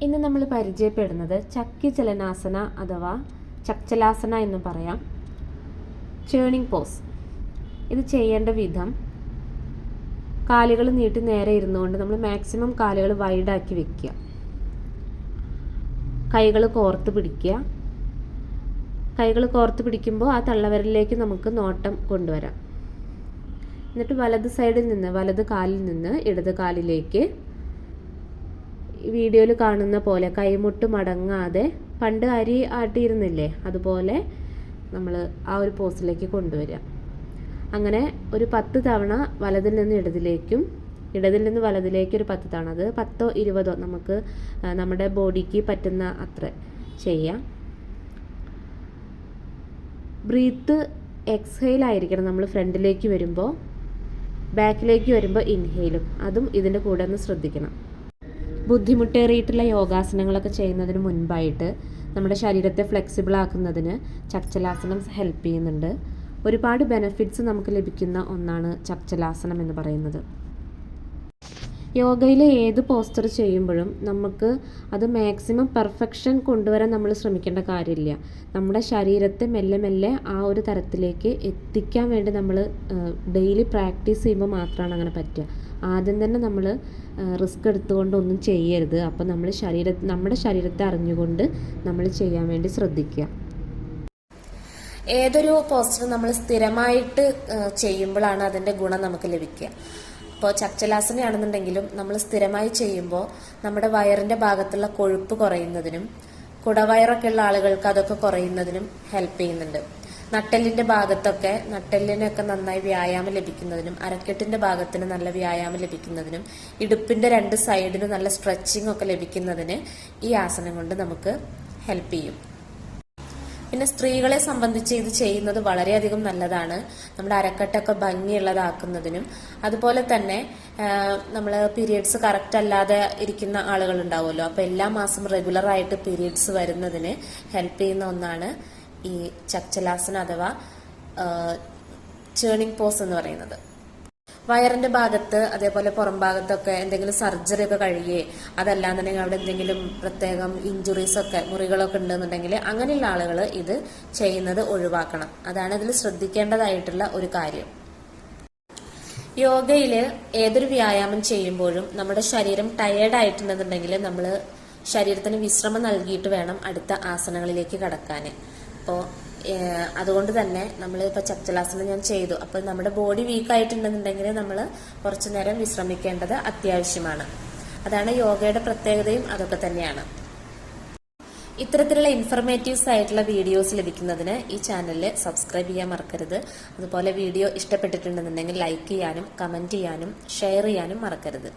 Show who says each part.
Speaker 1: ഇന്ന് നമ്മൾ പരിചയപ്പെടുന്നത് ചക്കി ചലനാസന അഥവാ ചക്ചലാസന എന്ന് പറയാം. Churning pose. ഇത് ചെയ്യേണ്ട വിധം, കാലുകൾ നീട്ടി നേരെ ഇരുന്നുകൊണ്ട് നമ്മൾ മാക്സിമം കാലുകൾ വൈഡാക്കി വെക്കുക. കൈകൾ കോർത്ത് പിടിക്കുക. കൈകൾ കോർത്ത് പിടിക്കുമ്പോൾ ആ തള്ളവിരലിലേക്ക് നമുക്ക് നോട്ടം കൊണ്ടുവരാം. എന്നിട്ട് വലത് കാലിൽ നിന്ന് ഇടത് കാലിലേക്ക് വീഡിയോയിൽ കാണുന്ന പോലെ കൈമുട്ട് മടങ്ങാതെ, പണ്ട് അരി ആട്ടിയിരുന്നില്ലേ അതുപോലെ നമ്മൾ ആ ഒരു പോസിലേക്ക് കൊണ്ടുവരിക. അങ്ങനെ ഒരു 10 തവണ വലതിൽ നിന്ന് ഇടതിലേക്കും ഇടതിൽ നിന്ന് വലതിലേക്ക് ഒരു 10 തവണ, അത് 10ഓ 20ഓ നമുക്ക് നമ്മുടെ ബോഡിക്ക് പറ്റുന്ന അത്ര ചെയ്യാം. ബ്രീത്ത് എക്സ്ഹെയിൽ ആയിരിക്കണം. നമ്മൾ ഫ്രണ്ടിലേക്ക് വരുമ്പോൾ, ബാക്കിലേക്ക് വരുമ്പോൾ ഇൻഹെയിലും, അതും ഇതിൻ്റെ കൂടെ ഒന്ന് ശ്രദ്ധിക്കണം. ബുദ്ധിമുട്ടേറിയിട്ടുള്ള യോഗാസനങ്ങളൊക്കെ ചെയ്യുന്നതിന് മുൻപായിട്ട് നമ്മുടെ ശരീരത്തെ ഫ്ലെക്സിബിൾ ആക്കുന്നതിന് ചക്ചലാസനം ഹെൽപ്പ് ചെയ്യുന്നുണ്ട്. ഒരുപാട് ബെനിഫിറ്റ്സ് നമുക്ക് ലഭിക്കുന്ന ഒന്നാണ് ചക്ചലാസനം എന്ന് പറയുന്നത്. യോഗയിലെ ഏത് പോസ്റ്റർ ചെയ്യുമ്പോഴും നമുക്ക് അത് മാക്സിമം പെർഫെക്ഷൻ കൊണ്ടുവരാൻ നമ്മൾ ശ്രമിക്കേണ്ട കാര്യമില്ല. നമ്മുടെ ശരീരത്തെ മെല്ലെ മെല്ലെ ആ ഒരു തരത്തിലേക്ക് എത്തിക്കാൻ വേണ്ടി നമ്മൾ ഡെയിലി പ്രാക്ടീസ് ചെയ്യുമ്പോൾ മാത്രമാണ് അങ്ങനെ പറ്റുക. ആദ്യം തന്നെ നമ്മൾ റിസ്ക് എടുത്തുകൊണ്ടൊന്നും ചെയ്യരുത്. അപ്പോൾ നമ്മുടെ ശരീരത്തെ അറിഞ്ഞുകൊണ്ട് നമ്മൾ ചെയ്യാൻ വേണ്ടി ശ്രദ്ധിക്കുക. ഏതൊരു പോസ്റ്റർ നമ്മൾ സ്ഥിരമായിട്ട് ചെയ്യുമ്പോഴാണ് അതിൻ്റെ ഗുണം നമുക്ക് ലഭിക്കുക. ഇപ്പോൾ ചക്ചലാസനയാണെന്നുണ്ടെങ്കിലും നമ്മൾ സ്ഥിരമായി ചെയ്യുമ്പോൾ നമ്മുടെ വയറിൻ്റെ ഭാഗത്തുള്ള കൊഴുപ്പ് കുറയുന്നതിനും കുടവയറൊക്കെ ഉള്ള ആളുകൾക്ക് അതൊക്കെ കുറയുന്നതിനും ഹെൽപ്പ് ചെയ്യുന്നുണ്ട്. നട്ടെല്ലിനൊക്കെ നന്നായി വ്യായാമം ലഭിക്കുന്നതിനും അരക്കെട്ടിന്റെ ഭാഗത്തിന് നല്ല വ്യായാമം ലഭിക്കുന്നതിനും ഇടുപ്പിന്റെ 2 സൈഡിന് നല്ല സ്ട്രെച്ചിങ് ഒക്കെ ലഭിക്കുന്നതിന് ഈ ആസനം കൊണ്ട് നമുക്ക് ഹെൽപ്പ് ചെയ്യും. പിന്നെ സ്ത്രീകളെ സംബന്ധിച്ച് ഇത് ചെയ്യുന്നത് വളരെയധികം നല്ലതാണ്. നമ്മുടെ അരക്കെട്ടൊക്കെ ഭംഗിയുള്ളതാക്കുന്നതിനും, അതുപോലെ തന്നെ നമ്മൾ പീരിയഡ്സ് കറക്റ്റ് അല്ലാതെ ഇരിക്കുന്ന ആളുകൾ ഉണ്ടാവുമല്ലോ, അപ്പോൾ എല്ലാ മാസം റെഗുലർ ആയിട്ട് പീരിയഡ്സ് വരുന്നതിന് ഹെൽപ്പ് ചെയ്യുന്ന ഒന്നാണ് ഈ ചക്ചലാസന അഥവാ ചേണിംഗ് പോസ് എന്ന് പറയുന്നത്. വയറിന്റെ ഭാഗത്ത് അതേപോലെ പുറം ഭാഗത്തൊക്കെ എന്തെങ്കിലും സർജറി ഒക്കെ കഴിയേ, അതല്ലാന്നുണ്ടെങ്കിൽ അവിടെ എന്തെങ്കിലും പ്രത്യേകം ഇഞ്ചുറീസ് ഒക്കെ മുറികളൊക്കെ ഉണ്ടെന്നുണ്ടെങ്കിൽ അങ്ങനെയുള്ള ആളുകൾ ഇത് ചെയ്യുന്നത് ഒഴിവാക്കണം. അതാണ് ഇതിൽ ശ്രദ്ധിക്കേണ്ടതായിട്ടുള്ള ഒരു കാര്യം. യോഗയിൽ ഏതൊരു വ്യായാമം ചെയ്യുമ്പോഴും നമ്മുടെ ശരീരം ടയേർഡ് ആയിട്ടുണ്ടെന്നുണ്ടെങ്കിൽ നമ്മൾ ശരീരത്തിന് വിശ്രമം നൽകിയിട്ട് വേണം അടുത്ത ആസനങ്ങളിലേക്ക് കടക്കാൻ. അപ്പോൾ അതുകൊണ്ട് തന്നെ നമ്മൾ ഇപ്പോൾ ചക്ചലാസനം ഞാൻ ചെയ്തു, അപ്പോൾ നമ്മുടെ ബോഡി വീക്ക് ആയിട്ടുണ്ടെന്നുണ്ടെങ്കിൽ നമ്മൾ കുറച്ചു നേരം വിശ്രമിക്കേണ്ടത് അത്യാവശ്യമാണ്. അതാണ് യോഗയുടെ പ്രത്യേകതയും അതൊക്കെ തന്നെയാണ്. ഇത്തരത്തിലുള്ള ഇൻഫർമേറ്റീവ്സ് ആയിട്ടുള്ള വീഡിയോസ് ലഭിക്കുന്നതിന് ഈ ചാനലിൽ സബ്സ്ക്രൈബ് ചെയ്യാൻ മറക്കരുത്. അതുപോലെ വീഡിയോ ഇഷ്ടപ്പെട്ടിട്ടുണ്ടെന്നുണ്ടെങ്കിൽ ലൈക്ക് ചെയ്യാനും കമന്റ് ചെയ്യാനും ഷെയർ ചെയ്യാനും മറക്കരുത്.